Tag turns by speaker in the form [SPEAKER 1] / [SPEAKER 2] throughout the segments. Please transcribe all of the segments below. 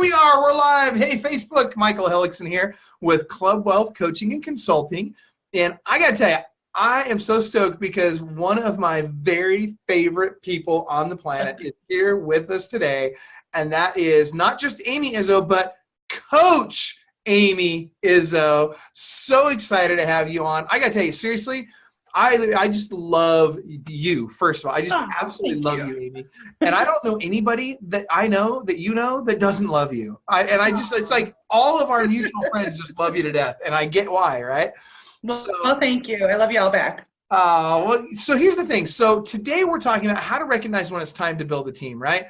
[SPEAKER 1] we are. We're live. Hey, Facebook. Michael Hellickson here with Club Wealth Coaching and Consulting. And I got to tell you, I am so stoked because one of my very favorite people on the planet is here with us today. And that is not just Amy Izzo, but Coach Amy Izzo. So excited to have you on. I got to tell you, seriously, I just love you, first of all. I just absolutely love you, Amy. And I don't know anybody that I know that you know that doesn't love you. It's like all of our mutual friends just love you to death. And I get why, right?
[SPEAKER 2] Well, thank you. I love you all back.
[SPEAKER 1] So here's the thing. So today we're talking about how to recognize when it's time to build a team, right?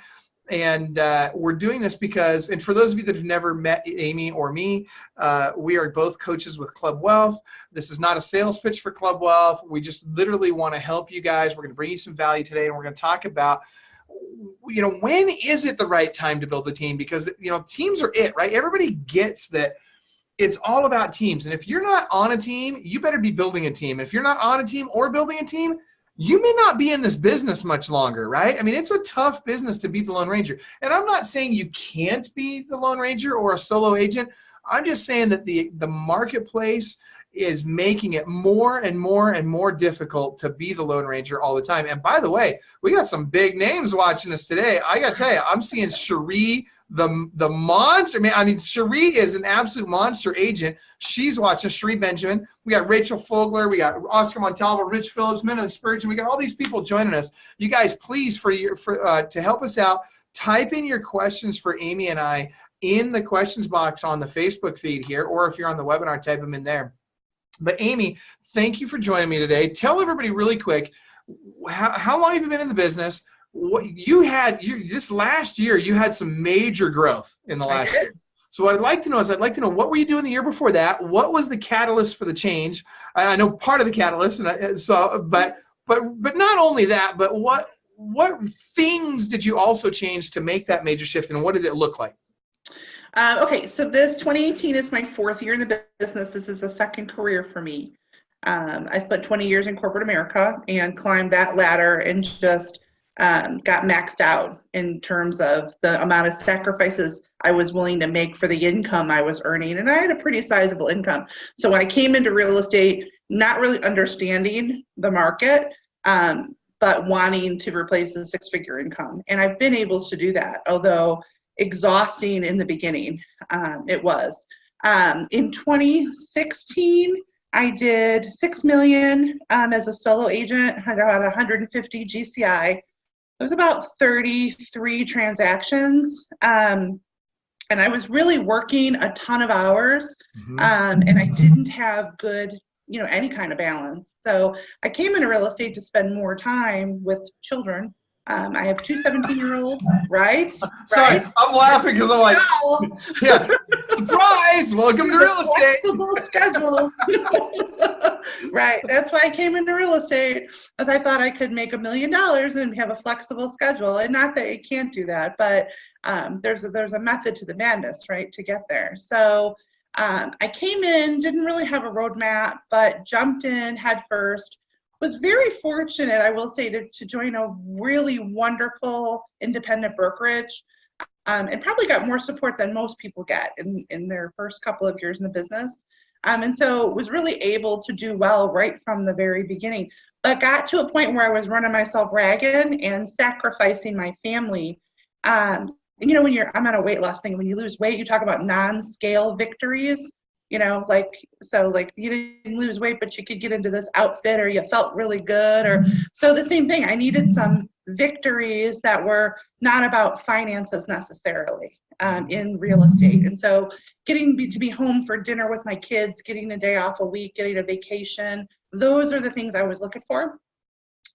[SPEAKER 1] And we're doing this because, and for those of you that have never met Amy or me, we are both coaches with Club Wealth. This is not a sales pitch for Club Wealth. We just literally want to help you guys. We're going to bring you some value today, and we're going to talk about, when is it the right time to build a team? Because, teams are it, right? Everybody gets that it's all about teams. And if you're not on a team, you better be building a team. If you're not on a team or building a team, you may not be in this business much longer, right? I mean, it's a tough business to be the Lone Ranger. And I'm not saying you can't be the Lone Ranger or a solo agent. I'm just saying that the marketplace is making it more and more and more difficult to be the Lone Ranger all the time. And by the way, we got some big names watching us today. I got to tell you, I'm seeing Cherie, the monster. Cherie is an absolute monster agent. She's watching. Cherie Benjamin. We got Rachel Fogler. We got Oscar Montalvo, Rich Phillips, Minna Spurgeon. We got all these people joining us. You guys, please, to help us out, type in your questions for Amy and I in the questions box on the Facebook feed here, or if you're on the webinar, type them in there. But Amy, thank you for joining me today. Tell everybody really quick, how long have you been in the business? This last year, you had some major growth in the last year. So what I'd like to know what were you doing the year before that? What was the catalyst for the change? I know part of the catalyst, but not only that, but what things did you also change to make that major shift, and what did it look like?
[SPEAKER 2] Okay, so this 2018 is my fourth year in the business. This is a second career for me. I spent 20 years in corporate America and climbed that ladder and just got maxed out in terms of the amount of sacrifices I was willing to make for the income I was earning. And I had a pretty sizable income. So when I came into real estate, not really understanding the market, but wanting to replace a six-figure income. And I've been able to do that, although exhausting in the beginning. It was. In 2016, I did $6 million as a solo agent, had about 150 GCI. It was about 33 transactions. And I was really working a ton of hours, and I didn't have good, any kind of balance. So I came into real estate to spend more time with children. I have two 17-year-olds, right?
[SPEAKER 1] Sorry, I'm laughing because I'm like, yeah, surprise, welcome to real estate.
[SPEAKER 2] Flexible schedule. Right, that's why I came into real estate, as I thought I could make $1 million and have a flexible schedule. And not that you can't do that, but there's a method to the madness, right, to get there. So I came in, didn't really have a roadmap, but jumped in head first. Was very fortunate, I will say, to join a really wonderful independent brokerage, and probably got more support than most people get in their first couple of years in the business. And so was really able to do well right from the very beginning, but got to a point where I was running myself ragged and sacrificing my family. And I'm on a weight loss thing. When you lose weight, you talk about non-scale victories. You didn't lose weight, but you could get into this outfit, or you felt really good, so the same thing. I needed some victories that were not about finances necessarily in real estate. And so getting to be home for dinner with my kids, getting a day off a week, getting a vacation, those are the things I was looking for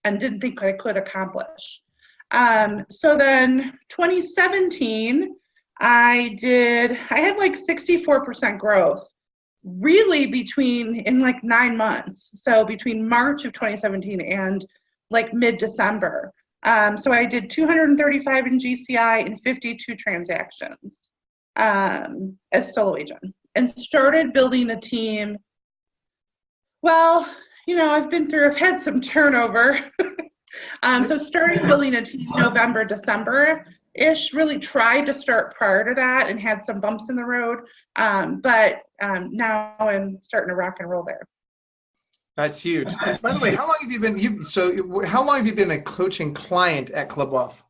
[SPEAKER 2] and didn't think I could accomplish. So then 2017, I had like 64% growth. Really in like 9 months. So between March of 2017 and like mid-December. So I did 235 in GCI and 52 transactions as solo agent, and started building a team. Well, I've had some turnover. So started building a team November, December, ish. Really tried to start prior to that and had some bumps in the road. But now I'm starting to rock and roll there.
[SPEAKER 1] That's huge. By the way, how long have you been, how long have you been a coaching client at Club Wealth?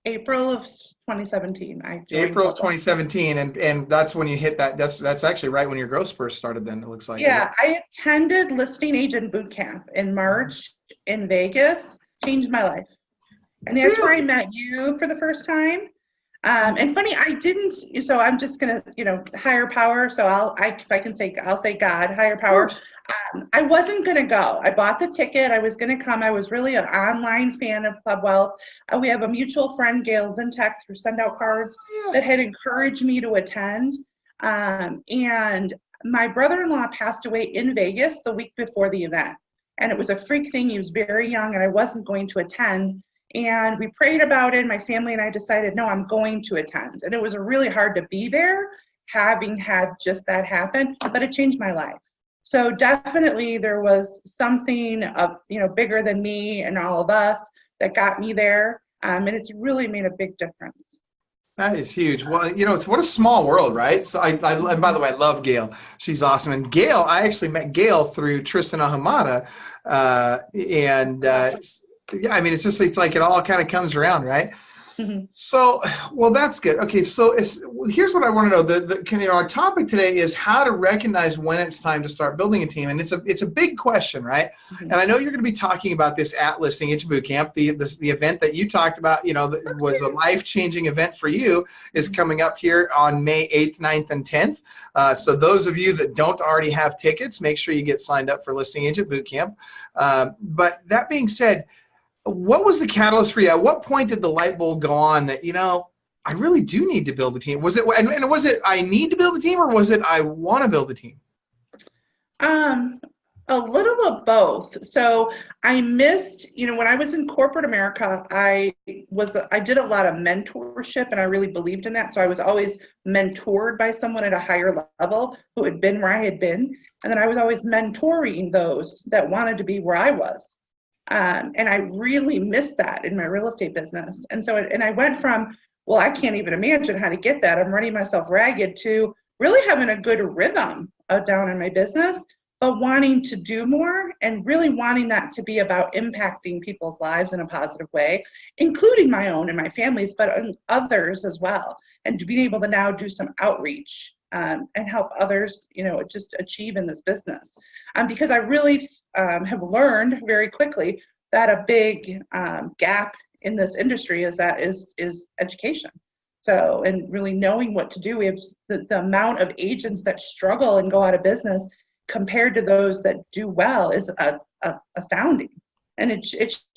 [SPEAKER 2] April of 2017. I joined
[SPEAKER 1] April of 2017, and that's when you hit that. That's actually right when your growth spurt started. Then it looks like.
[SPEAKER 2] Yeah, I attended listing agent boot camp in March in Vegas. Changed my life, and that's where I met you for the first time. And funny, I didn't. So I'm just gonna, higher power. So I'll say God, higher power. I wasn't going to go. I bought the ticket. I was going to come. I was really an online fan of Club Wealth. We have a mutual friend, Gail Zintek, through Send Out Cards, that had encouraged me to attend. And my brother-in-law passed away in Vegas the week before the event. And it was a freak thing. He was very young, and I wasn't going to attend. And we prayed about it. My family and I decided, no, I'm going to attend. And it was really hard to be there, having had just that happen, but it changed my life. So definitely there was something bigger than me and all of us that got me there. And it's really made a big difference.
[SPEAKER 1] That is huge. Well, it's what a small world, right? So and by the way, I love Gail. She's awesome. And Gail, I actually met Gail through Tristan Ahamada. It's like it all kind of comes around, right? Mm-hmm. So, well, that's good. Okay, so here's what I want to know. Our topic today is how to recognize when it's time to start building a team, and it's a big question, right? Mm-hmm. And I know you're going to be talking about this at Listing Agent Bootcamp. The event that you talked about, that was a life-changing event for you, is coming up here on May 8th, 9th, and 10th. So those of you that don't already have tickets, make sure you get signed up for Listing Agent Bootcamp. But that being said, what was the catalyst for you? At what point did the light bulb go on that, I really do need to build a team? Was it I need to build a team, or was it I want to build a team?
[SPEAKER 2] A little of both. So I missed, when I was in corporate America, I did a lot of mentorship, and I really believed in that. So I was always mentored by someone at a higher level who had been where I had been. And then I was always mentoring those that wanted to be where I was. And I really missed that in my real estate business. And so, and I went from, well, I can't even imagine how to get that, I'm running myself ragged, to really having a good rhythm down in my business, but wanting to do more and really wanting that to be about impacting people's lives in a positive way, including my own and my family's, but others as well. And to being able to now do some outreach and help others, just achieve in this business. Because I really have learned very quickly that a big gap in this industry is education. So, and really knowing what to do. We have the amount of agents that struggle and go out of business compared to those that do well is astounding. And it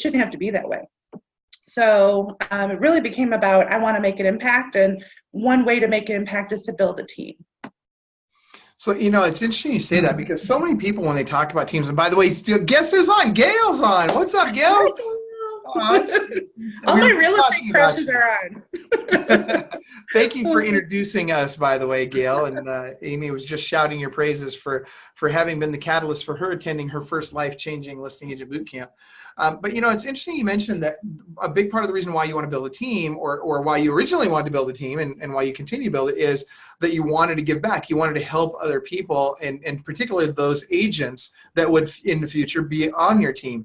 [SPEAKER 2] shouldn't have to be that way. So it really became about, I want to make an impact, and one way to make an impact is to build a team.
[SPEAKER 1] So, it's interesting you say that, because so many people, when they talk about teams, and by the way, guess who's on? Gail's on. What's up, Gail?
[SPEAKER 2] All my real estate crushes are on.
[SPEAKER 1] Thank you for introducing us, by the way, Gail. And Amy was just shouting your praises for having been the catalyst for her attending her first life-changing Listing Agent Bootcamp. But, it's interesting you mentioned that a big part of the reason why you want to build a team, or why you originally wanted to build a team, and why you continue to build it, is that you wanted to give back. You wanted to help other people, and particularly those agents that would in the future be on your team.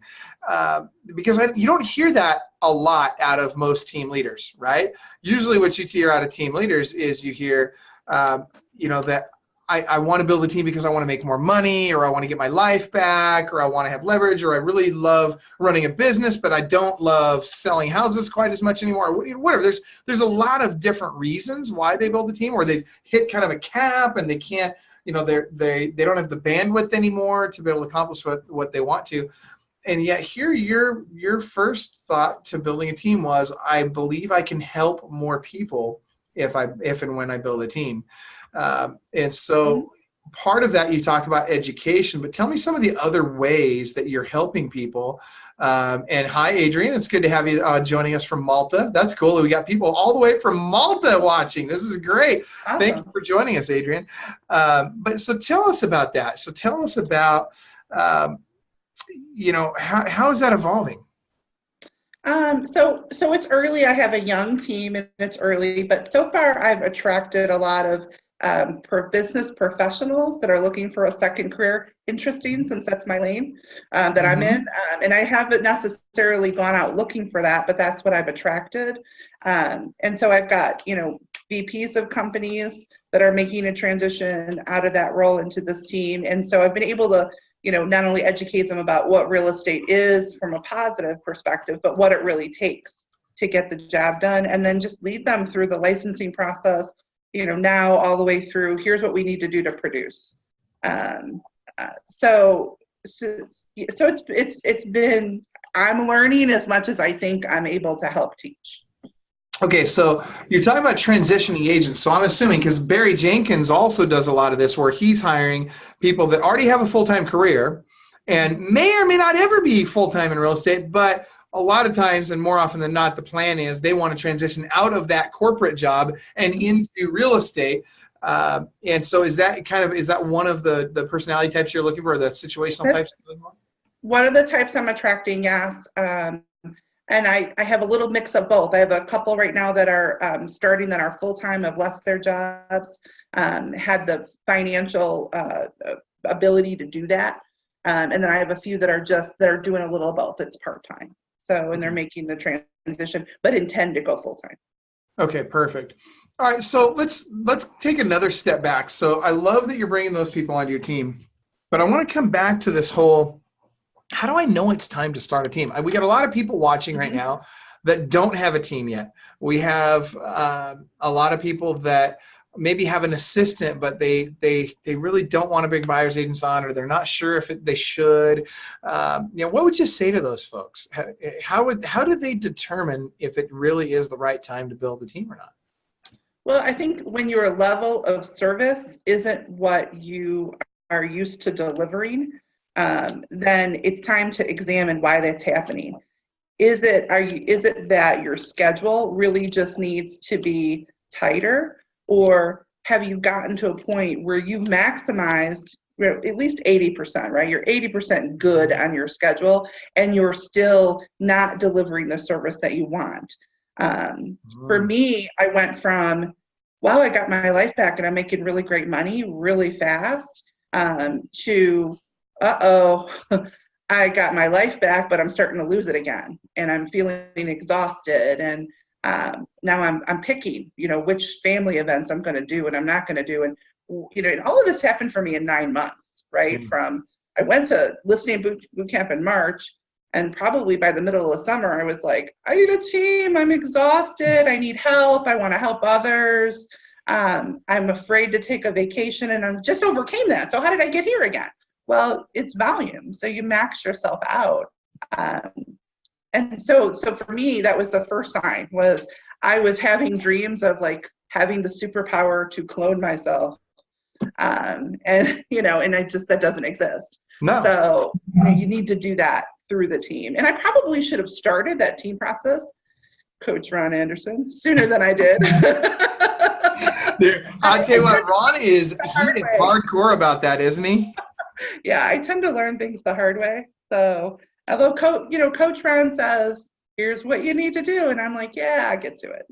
[SPEAKER 1] Because you don't hear that a lot out of most team leaders, right? Usually what you hear out of team leaders is you hear, that I want to build a team because I want to make more money, or I want to get my life back, or I want to have leverage, or I really love running a business, but I don't love selling houses quite as much anymore, or whatever. There's a lot of different reasons why they build a team, or they've hit kind of a cap and they can't, they don't have the bandwidth anymore to be able to accomplish what they want to. And yet here your first thought to building a team was, I believe I can help more people if and when I build a team. And so part of that, you talk about education, but tell me some of the other ways that you're helping people. And hi, Adrian. It's good to have you joining us from Malta. That's cool. We got people all the way from Malta watching. This is great. Awesome. Thank you for joining us, Adrian. But so tell us about that. So tell us about, how is that evolving?
[SPEAKER 2] So it's early. I have a young team and it's early, but so far I've attracted a lot of business professionals that are looking for a second career. Interesting, since that's my lane that I'm in. And I haven't necessarily gone out looking for that, but that's what I've attracted. And so I've got, VPs of companies that are making a transition out of that role into this team. And so I've been able to not only educate them about what real estate is from a positive perspective, but what it really takes to get the job done, and then just lead them through the licensing process, now all the way through, here's what we need to do to produce. So it's been, I'm learning as much as I think I'm able to help teach.
[SPEAKER 1] Okay, so you're talking about transitioning agents. So I'm assuming, because Barry Jenkins also does a lot of this, where he's hiring people that already have a full-time career and may or may not ever be full-time in real estate, but a lot of times, and more often than not, the plan is they want to transition out of that corporate job and into real estate. And so is that one of the personality types you're looking for, or the situational types you're looking for?
[SPEAKER 2] One of the types I'm attracting, yes. And I have a little mix of both. I have a couple right now that are starting, that are full-time, have left their jobs, had the financial ability to do that. And then I have a few that are doing a little of both. It's part-time. So, and they're making the transition, but intend to go full-time.
[SPEAKER 1] Okay, perfect. All right, so let's take another step back. So I love that you're bringing those people onto your team, but I want to come back to this whole, how do I know it's time to start a team? We got a lot of people watching right now that don't have a team yet. We have a lot of people that maybe have an assistant, but they really don't want a big buyer's agents on, or they're not sure if they should. What would you say to those folks? How do they determine if it really is the right time to build a team or not?
[SPEAKER 2] Well, I think when your level of service isn't what you are used to delivering, then it's time to examine why that's happening. Is it that your schedule really just needs to be tighter, or have you gotten to a point where you've maximized at least 80%, right? You're 80% good on your schedule, and you're still not delivering the service that you want. For me, I went from, wow, I got my life back and I'm making really great money really fast, to, I got my life back, but I'm starting to lose it again, and I'm feeling exhausted. And now I'm picking, which family events I'm going to do and I'm not going to do. And and all of this happened for me in 9 months, right? From, I went to listening boot camp in March, and probably by the middle of the summer, I was like, I need a team. I'm exhausted. I need help. I want to help others. I'm afraid to take a vacation, and I just overcame that. So how did I get here again? Well, it's volume. So you max yourself out. And so for me, that was the first sign, was I was having dreams of like having the superpower to clone myself. And that doesn't exist.
[SPEAKER 1] No.
[SPEAKER 2] So you need to do that through the team. And I probably should have started that team process, Coach Ron Anderson, sooner than I did.
[SPEAKER 1] Dude, I'll tell you what, Ron is hardcore about that, isn't he?
[SPEAKER 2] Yeah, I tend to learn things the hard way. So although Coach Ron says, here's what you need to do, and I'm like, yeah, I get to it.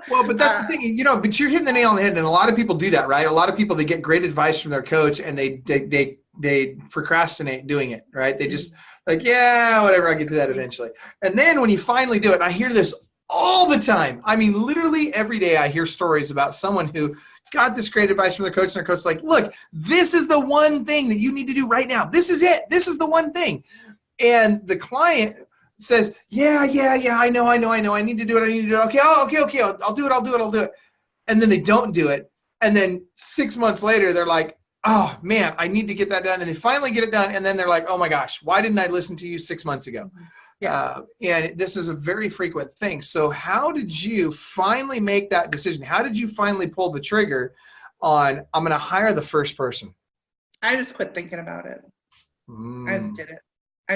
[SPEAKER 1] Well, but that's the thing, but you're hitting the nail on the head, and a lot of people do that, right? A lot of people, they get great advice from their coach, and they procrastinate doing it, right? They just like, yeah, whatever, I'll get to that eventually. And then when you finally do it, and I hear this all the time. I mean, literally every day I hear stories about someone who got this great advice from their coach, and their coach's like, look, this is the one thing that you need to do right now. This is it. This is the one thing. And the client says, yeah, I know. I need to do it. Okay, I'll do it. And then they don't do it. And then 6 months later, they're like, oh man, I need to get that done. And they finally get it done. And then they're like, oh my gosh, why didn't I listen to you 6 months ago? Yeah. And this is a very frequent thing. So how did you finally make that decision? How did you finally pull the trigger on, I'm going to hire the first person?
[SPEAKER 2] I just quit thinking about it. I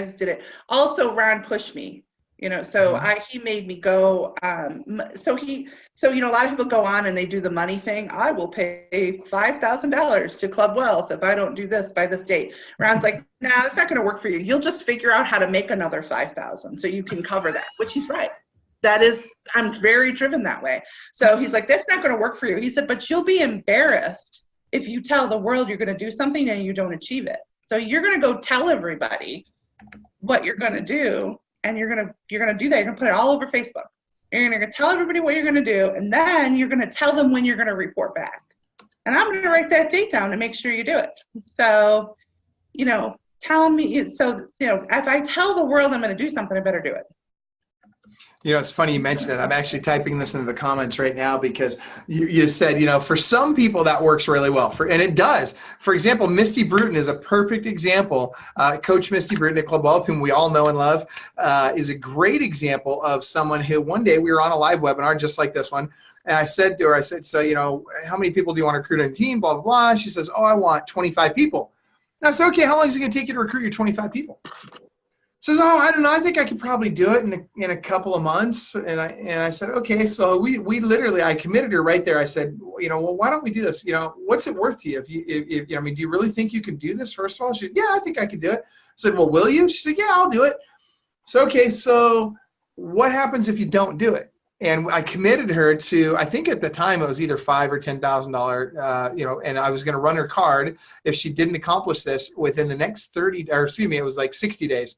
[SPEAKER 2] just did it. Also, Ron pushed me. So he made me go, so a lot of people go on and they do the money thing. I will pay $5,000 to Club Wealth if I don't do this by this date. Ron's like, nah, that's not going to work for you. You'll just figure out how to make another 5,000 so you can cover that, which he's right. I'm very driven that way. So he's like, that's not going to work for you. He said, but you'll be embarrassed if you tell the world you're going to do something and you don't achieve it. So you're going to go tell everybody what you're going to do. And you're gonna do that. You're gonna put it all over Facebook. You're gonna tell everybody what you're gonna do, and then you're gonna tell them when you're gonna report back. And I'm gonna write that date down to make sure you do it. So, tell me. So, if I tell the world I'm gonna do something, I better do it.
[SPEAKER 1] It's funny you mentioned that. I'm actually typing this into the comments right now because you said, for some people that works really well. And it does. For example, Misty Bruton is a perfect example. Coach Misty Bruton at Club Wealth, whom we all know and love, is a great example of someone who one day we were on a live webinar just like this one. And I said to her, so, how many people do you want to recruit on a team? Blah, blah, blah. She says, I want 25 people. And I said, okay, how long is it going to take you to recruit your 25 people? Says, I don't know. I think I could probably do it in a couple of months. And I said, okay. So we literally, I committed her right there. I said, well, why don't we do this? What's it worth to you? If do you really think you can do this? First of all, she said, yeah, I think I can do it. I said, well, will you? She said, yeah, I'll do it. So, okay. So what happens if you don't do it? And I committed her to, I think at the time it was either $5,000 or $10,000, and I was going to run her card if she didn't accomplish this within the next it was like 60 days.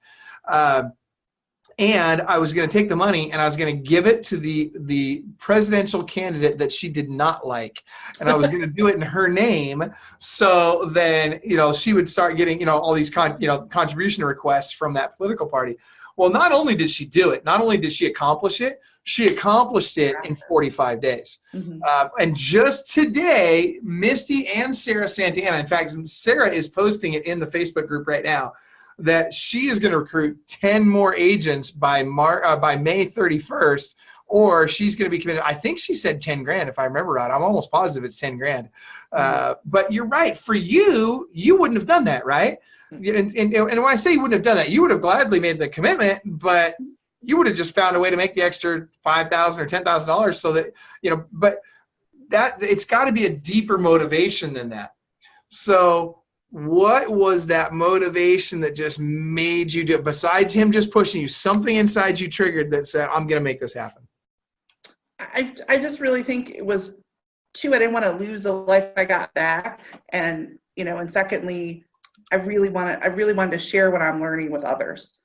[SPEAKER 1] And I was going to take the money and I was going to give it to the presidential candidate that she did not like. And I was going to do it in her name. So then, she would start getting, all these, contribution requests from that political party. Well, not only did she do it, not only did she accomplish it, she accomplished it in 45 days. Mm-hmm. And just today, Misty and Sarah Santana, in fact, Sarah is posting it in the Facebook group right now, that she is going to recruit 10 more agents by May 31st, or she's going to be committed. I think she said 10 grand, if I remember right. I'm almost positive it's 10 grand. But you're right. For you wouldn't have done that, right? And when I say you wouldn't have done that, you would have gladly made the commitment, but you would have just found a way to make the extra $5,000 or $10,000 so that, but that it's got to be a deeper motivation than that. So what was that motivation that just made you do it? Besides him just pushing you, something inside you triggered that said, I'm going to make this happen.
[SPEAKER 2] I just really think it was I didn't want to lose the life I got back. And, and secondly, I really wanted to share what I'm learning with others.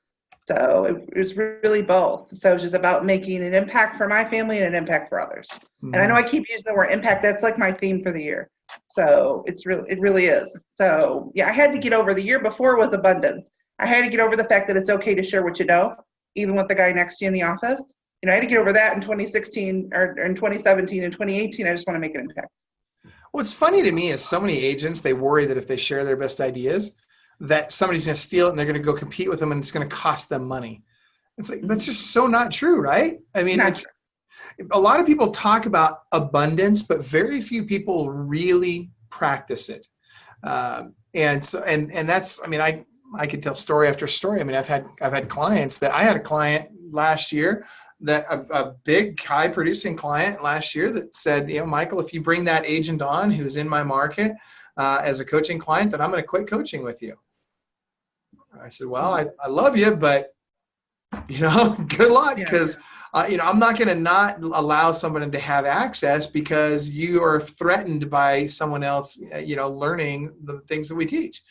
[SPEAKER 2] So it was really both. So it was just about making an impact for my family and an impact for others. Mm-hmm. And I know I keep using the word impact. That's like my theme for the year. So it really is. So yeah, I had to get over, the year before was abundance. I had to get over the fact that it's okay to share what you know, even with the guy next to you in the office. I had to get over that in 2016 or in 2017 and 2018. I just want to make an impact.
[SPEAKER 1] What's funny to me is so many agents, they worry that if they share their best ideas, that somebody's going to steal it and they're going to go compete with them and it's going to cost them money. It's like, that's just so not true, right? I mean, a lot of people talk about abundance, but very few people really practice it. And that's, I mean, I could tell story after story. I mean, I've had clients I had a client last year that a big high producing client last year that said, Michael, if you bring that agent on who's in my market as a coaching client, then I'm going to quit coaching with you. I said, well, I love you, but good luck, because I'm not going to not allow someone to have access because you are threatened by someone else, learning the things that we teach.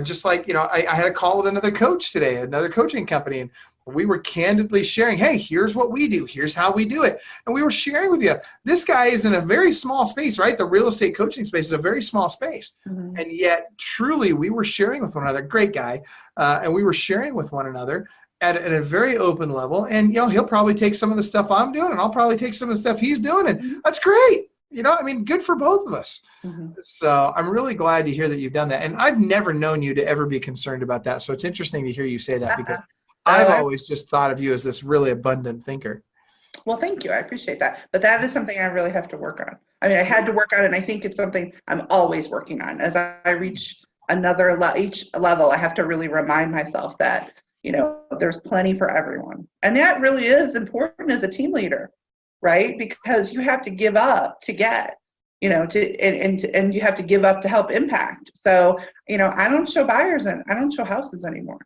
[SPEAKER 1] Just like, I had a call with another coach today, another coaching company, and we were candidly sharing, hey, here's what we do. Here's how we do it. And we were sharing with you. This guy is in a very small space, right? The real estate coaching space is a very small space. Mm-hmm. And yet, truly, we were sharing with one another. Great guy. And we were sharing with one another at a very open level. And, he'll probably take some of the stuff I'm doing, and I'll probably take some of the stuff he's doing. And that's great. Good for both of us. Mm-hmm. So I'm really glad to hear that you've done that. And I've never known you to ever be concerned about that. So it's interesting to hear you say that, because I've always just thought of you as this really abundant thinker.
[SPEAKER 2] Well, thank you. I appreciate that. But that is something I really have to work on. I mean, I had to work on it, and I think it's something I'm always working on. As I reach each level, I have to really remind myself that, there's plenty for everyone. And that really is important as a team leader, right? Because you have to give up to get, and you have to give up to help impact. So, I don't show buyers and I don't show houses anymore.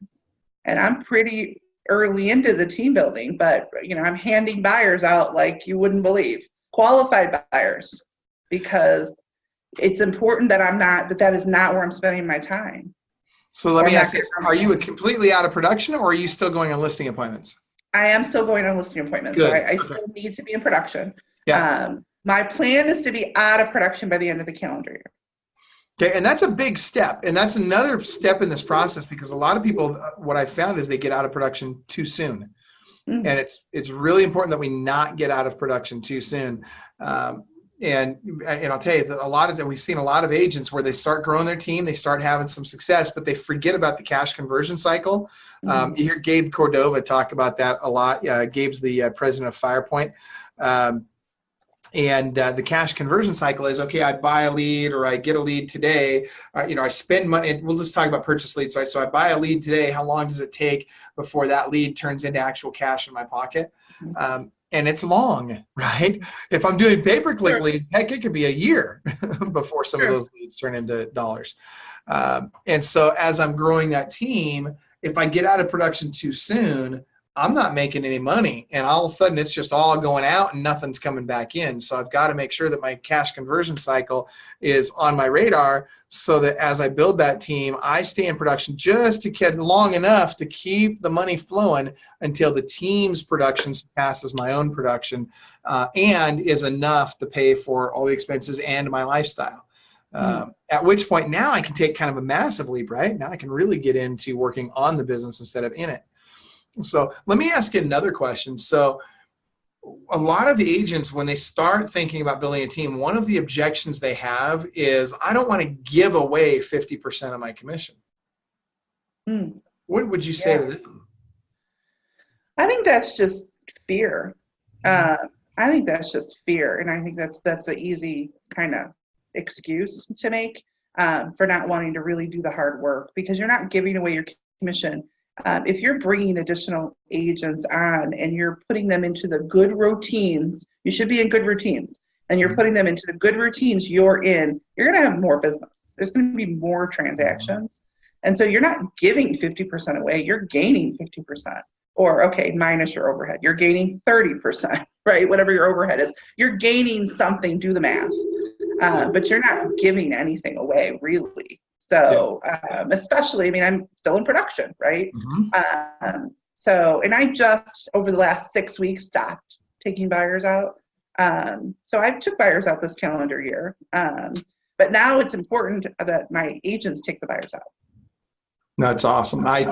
[SPEAKER 2] And I'm pretty early into the team building, but, I'm handing buyers out like you wouldn't believe, qualified buyers, because it's important that that is not where I'm spending my time.
[SPEAKER 1] So let me ask you, are you completely out of production, or are you still going on listing appointments?
[SPEAKER 2] I am still going on listing appointments.
[SPEAKER 1] Good.
[SPEAKER 2] So I still need to be in production.
[SPEAKER 1] Yeah.
[SPEAKER 2] My plan is to be out of production by the end of the calendar year.
[SPEAKER 1] Okay, and that's a big step. And that's another step in this process, because a lot of people, what I found is they get out of production too soon. Mm-hmm. And it's really important that we not get out of production too soon. And I'll tell you that we've seen a lot of agents where they start growing their team, they start having some success, but they forget about the cash conversion cycle. Mm-hmm. You hear Gabe Cordova talk about that a lot. Gabe's the president of FirePoint. And the cash conversion cycle is, okay, I buy a lead or I get a lead today. I spend money. We'll just talk about purchase leads, right? So I buy a lead today. How long does it take before that lead turns into actual cash in my pocket? Mm-hmm. And it's long, right? If I'm doing pay-per-click leads, heck, it could be a year before some of those leads turn into dollars. And so as I'm growing that team, if I get out of production too soon, I'm not making any money. And all of a sudden, it's just all going out and nothing's coming back in. So I've got to make sure that my cash conversion cycle is on my radar, so that as I build that team, I stay in production just to get long enough to keep the money flowing until the team's production surpasses my own production and is enough to pay for all the expenses and my lifestyle. At which point now I can take kind of a massive leap, right? Now I can really get into working on the business instead of in it. So let me ask you another question. So a lot of agents, when they start thinking about building a team, one of the objections they have is, I don't want to give away 50% of my commission. What would you say to them?
[SPEAKER 2] I think that's just fear. I think that's just fear. And I think that's an easy kind of excuse to make for not wanting to really do the hard work, because you're not giving away your commission. If you're bringing additional agents on and you're putting them into the good routines, you should be in good routines, and you're putting them into the good routines you're in, you're going to have more business. There's going to be more transactions. And so you're not giving 50% away, you're gaining 50%. Or, okay, minus your overhead, you're gaining 30%, right? Whatever your overhead is, you're gaining something, do the math. But you're not giving anything away, really. So, especially, I'm still in production, right? Mm-hmm. And I just, over the last 6 weeks, stopped taking buyers out. So I took buyers out this calendar year. But now it's important that my agents take the buyers out.
[SPEAKER 1] That's awesome. I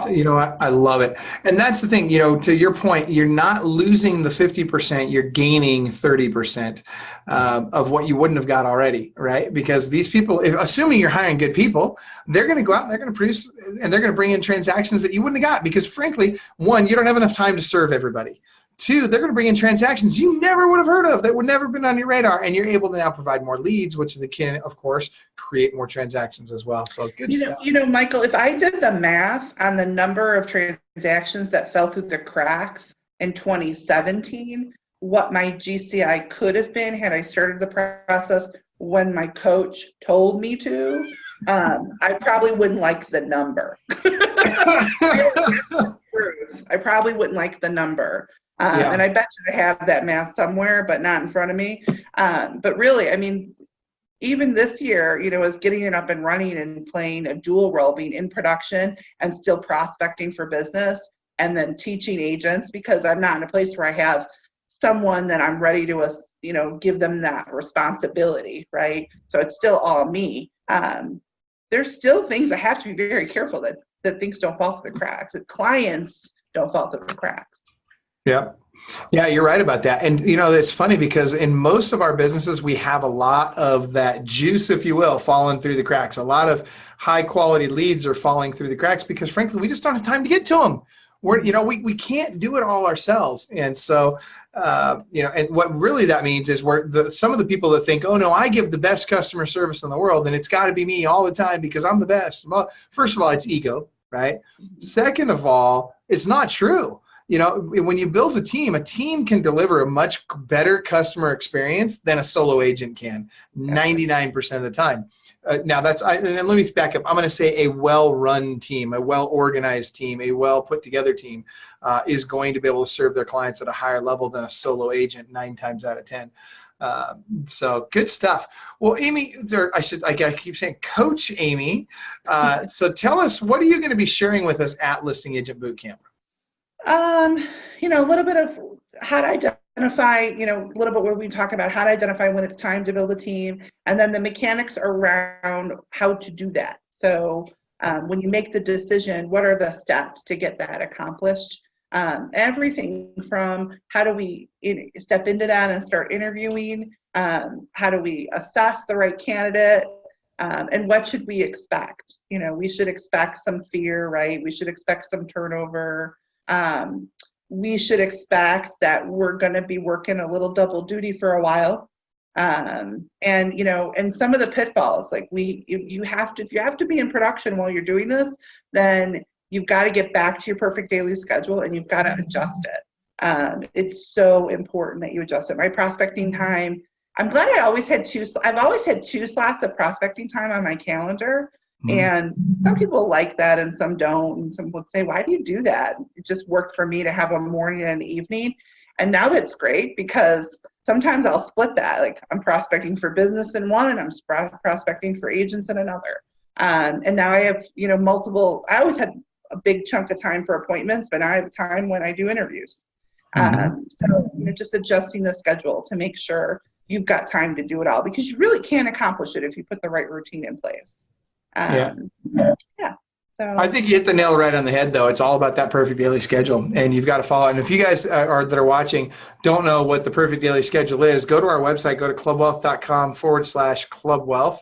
[SPEAKER 1] love it. And that's the thing, to your point, you're not losing the 50%, you're gaining 30% of what you wouldn't have got already, right? Because these people, assuming you're hiring good people, they're going to go out and they're going to produce, and they're going to bring in transactions that you wouldn't have got, because frankly, one, you don't have enough time to serve everybody. Two, they're going to bring in transactions you never would have heard of, that would never have been on your radar, and you're able to now provide more leads, which they can, of course, create more transactions as well. So good stuff.
[SPEAKER 2] Michael, if I did the math on the number of transactions that fell through the cracks in 2017, what my GCI could have been had I started the process when my coach told me to, I probably wouldn't like the number. I probably wouldn't like the number. And I bet you I have that math somewhere, but not in front of me. But really, even this year, is getting it up and running and playing a dual role, being in production and still prospecting for business, and then teaching agents, because I'm not in a place where I have someone that I'm ready to, give them that responsibility, right? So it's still all me. There's still things I have to be very careful that things don't fall through the cracks, that clients don't fall through the cracks.
[SPEAKER 1] Yeah, you're right about that. And, it's funny because in most of our businesses, we have a lot of that juice, if you will, falling through the cracks. A lot of high quality leads are falling through the cracks because, frankly, we just don't have time to get to them. We can't do it all ourselves. And so, and what really that means is some of the people that think, oh, no, I give the best customer service in the world and it's got to be me all the time because I'm the best. Well, first of all, it's ego. right? Second of all, it's not true. You know, when you build a team can deliver a much better customer experience than a solo agent can, 99% of the time. Now and let me back up. I'm going to say a well-run team, a well-organized team, a well-put-together team is going to be able to serve their clients at a higher level than a solo agent 9 times out of 10. So good stuff. Well, Amy, I gotta keep saying Coach Amy. So tell us, what are you going to be sharing with us at Listing Agent Bootcamp?
[SPEAKER 2] You know, a little bit of how to identify, you know, a little bit where we talk about how to identify when it's time to build a team, and then the mechanics around how to do that. So when you make the decision, what are the steps to get that accomplished? Everything from how do we step into that and start interviewing, how do we assess the right candidate, and what should we expect? You know, we should expect some fear, right? We should expect some turnover. We should expect that we're going to be working a little double duty for a while. And, you know, and some of the pitfalls, like if you have to be in production while you're doing this, then you've got to get back to your perfect daily schedule and you've got to adjust it. It's so important that you adjust it. My prospecting time, I'm glad I've always had two slots of prospecting time on my calendar. And some people like that and some don't. And some would say, why do you do that? It just worked for me to have a morning and an evening. And now that's great because sometimes I'll split that. Like I'm prospecting for business in one and I'm prospecting for agents in another. And now I have, you know, I always had a big chunk of time for appointments, but now I have time when I do interviews. So, you know, just adjusting the schedule to make sure you've got time to do it all, because you really can accomplish it if you put the right routine in place. So
[SPEAKER 1] I think you hit the nail right on the head, though. It's all about that perfect daily schedule, and you've got to follow it. And if you guys that are watching don't know what the perfect daily schedule is, go to our website, go to clubwealth.com/clubwealth.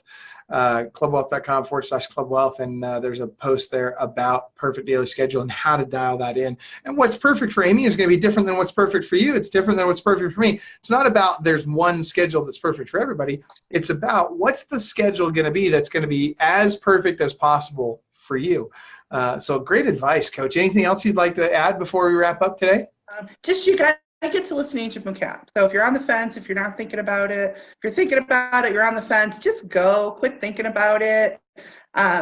[SPEAKER 1] Clubwealth.com/clubwealth, and there's a post there about perfect daily schedule and how to dial that in. And what's perfect for Amy is going to be different than what's perfect for you. It's different than what's perfect for me. It's not about there's one schedule that's perfect for everybody. It's about what's the schedule going to be that's going to be as perfect as possible for you. So great advice, Coach. Anything else you'd like to add before we wrap up today?
[SPEAKER 2] Just you got to get to Listing Agent Bootcamp. So if you're on the fence, if you're not thinking about it, if you're thinking about it, you're on the fence, just go. Quit thinking about it.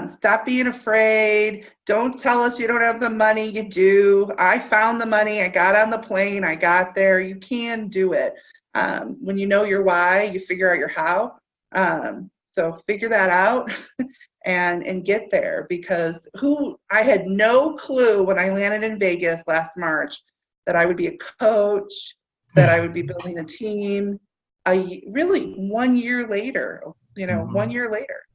[SPEAKER 2] Stop being afraid. Don't tell us you don't have the money. You do. I found the money. I got on the plane. I got there. You can do it. When you know your why, you figure out your how. So figure that out and get there, because I had no clue when I landed in Vegas last March that I would be a coach, that I would be building a team. Really 1 year later, you know, 1 year later,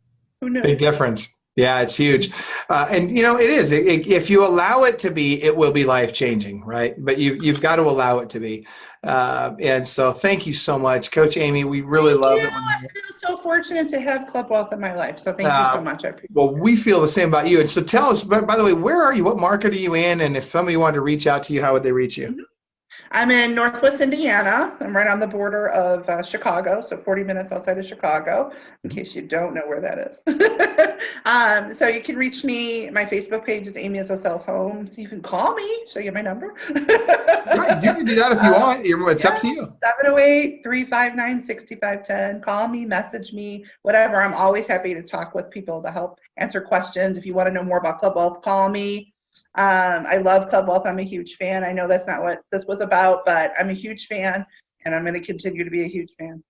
[SPEAKER 2] who knew?
[SPEAKER 1] Big difference. Yeah, it's huge. And, you know, it is. If you allow it to be, it will be life-changing, right? But you've got to allow it to be. And so thank you so much, Coach Amy. We really love it.
[SPEAKER 2] I feel so fortunate to have Club Wealth in my life. So thank you so much. I appreciate it.
[SPEAKER 1] Well, we feel the same about you. And so tell us, by the way, where are you? What market are you in? And if somebody wanted to reach out to you, how would they reach you?
[SPEAKER 2] I'm in Northwest Indiana. I'm right on the border of Chicago, so 40 minutes outside of Chicago, in case you don't know where that is. So you can reach me. My Facebook page is Amy Izzo Sells Homes. You can call me. Should I get my number?
[SPEAKER 1] Right, you can do that if you want. It's up to you.
[SPEAKER 2] 708-359-6510. Call me, message me, whatever. I'm always happy to talk with people to help answer questions. If you want to know more about Club Wealth, call me. I love Club Wealth. I'm a huge fan. I know that's not what this was about, but I'm a huge fan, and I'm going to continue to be a huge fan.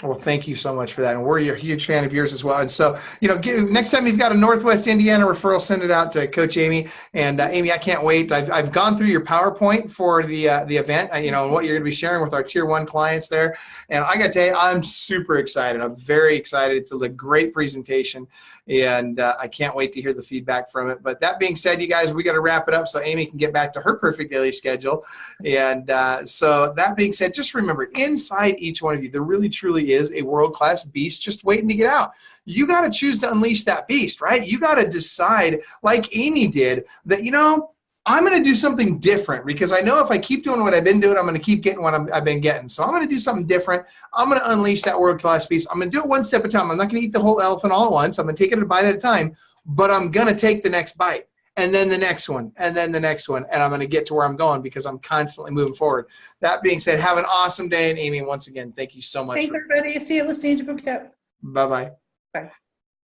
[SPEAKER 1] Well, thank you so much for that. And we're a huge fan of yours as well. And so, you know, next time you've got a Northwest Indiana referral, send it out to Coach Amy. And Amy, I can't wait. I've gone through your PowerPoint for the event, you know, and what you're going to be sharing with our Tier 1 clients there. And I got to tell you, I'm super excited. I'm very excited. It's a great presentation, and I can't wait to hear the feedback from it. But that being said, you guys, we got to wrap it up so Amy can get back to her perfect daily schedule. And so that being said, just remember, inside each one of you, there really, truly is a world-class beast just waiting to get out. You got to choose to unleash that beast, right? You got to decide, like Amy did, that, you know, I'm going to do something different, because I know if I keep doing what I've been doing, I'm going to keep getting what I've been getting. So I'm going to do something different. I'm going to unleash that world-class beast. I'm going to do it one step at a time. I'm not going to eat the whole elephant all at once. I'm going to take it a bite at a time, but I'm going to take the next bite. and then the next one, and then the next one, and I'm going to get to where I'm going because I'm constantly moving forward. That being said, have an awesome day. And Amy, once again, thank you so much.
[SPEAKER 2] Thanks, everybody. See you at Listening to Boot Camp.
[SPEAKER 1] Bye-bye.
[SPEAKER 2] Bye.